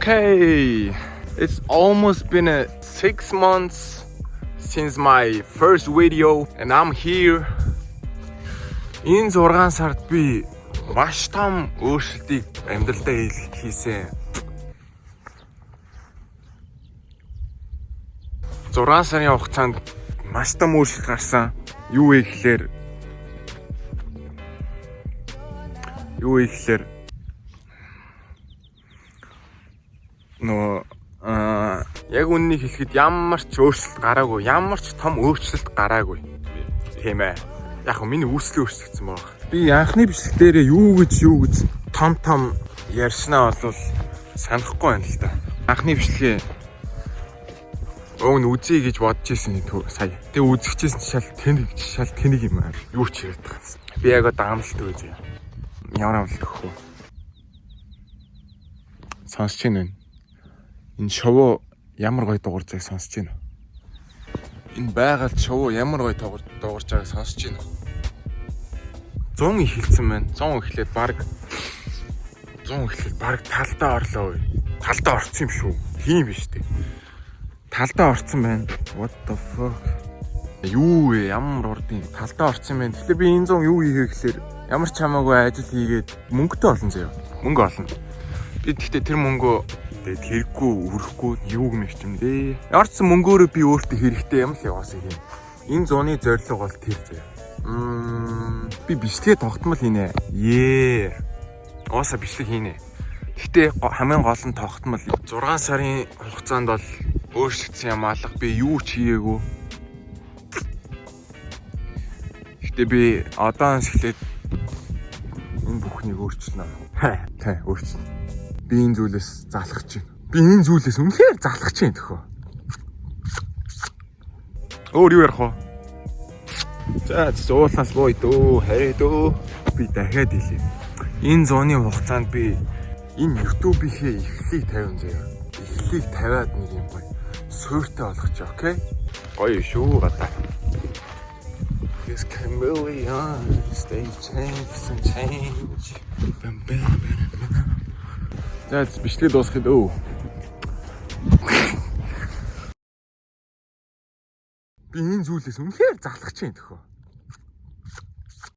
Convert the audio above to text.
Okay, it's almost been 6 months since my first video and I'm here. Энэ 6 сард би маш том өөрчлөлтийг амьдралдаа хийсэн. 6 сарын хугацаанд маш том өөрчлөлт гарсан. Юу вэ гэхээр яг үннийг хэлэхэд ямар ч өөрчлөлт гараагүй, ямар ч том өөрчлөлт гараагүй. Тийм ээ. Яг миний үүсэл өөрчлөгдсөн баг. Би анхны бичлэг дээрээ юу гэж том ярьснаа бол санахгүй байна л да. Анхны бичлэгээ үзье гэж бодож ирсэн сая. Тэгээ үзэгчээс шал тэнэг юм аа. Юу ч яриад байгаа. Би яг даамлалт үзье. Ямар амлалт өгөх вэ? Сонсч байна. Энэ шоу ямар гоё дуурцайг сонсч байна. Энэ байгаль шоу ямар гоё дуурч байгааг сонсч байна. 100 ихэлсэн байна. 100 ихлээд баг талдаа орлоо. Талдаа орсон юм шүү. Тийм биш үү? Талдаа орсон байна. What the fuck? Юу вэ? Ямар урдын талдаа орсон байна. Тэгэхээр би энэ 100 юу хийгээ гэхээр ямар ч хамаагүй ажил хийгээд мөнгөтэй олон заяа. Мөнгө олно. Би тэгтээ тэр мөнгөө хэрэггүй, өрөхгүй юу гэмэх юм дээ. Ямар ч мөнгөөрөө би өөртөө хэрэгтэй юм л яваасаа юм. Энэ зуны зорилго бол тэр заяа. Би бичлэгээ тогтмол хийнэ. Ооса бичлэг хийнэ. Гэтэ хамгийн гол нь тогтмол 6 сарын хугацаанд бол өөрчлөгдсөн юм алга. Би юу ч хийгээгүй. Гэтэ би одоос эхлээд энэ бүхнийг өөрчилнө. Тэ өөрчилнө. Би энэ зүйлээс залхаж байна. Би энэ зүйлээс үнэхээр залхаж байна төхөө. Өөр юу ярих вэ? За зуулаас бой дөө, харээ дөө. Би дахиад хэлье. Энэ зууны хугацаанд би энэ YouTube-ийнхээ эхлэлийг 50 заяа. Эхлэлийг 50-аад нэг юм гоё суурьтай болгоч, окей? Гоё шүү гадаа. This chameleon stay change. За бичлэг дуусгах өө. Би энэ зүйлээс үнэхээр залхаж байна төхөө.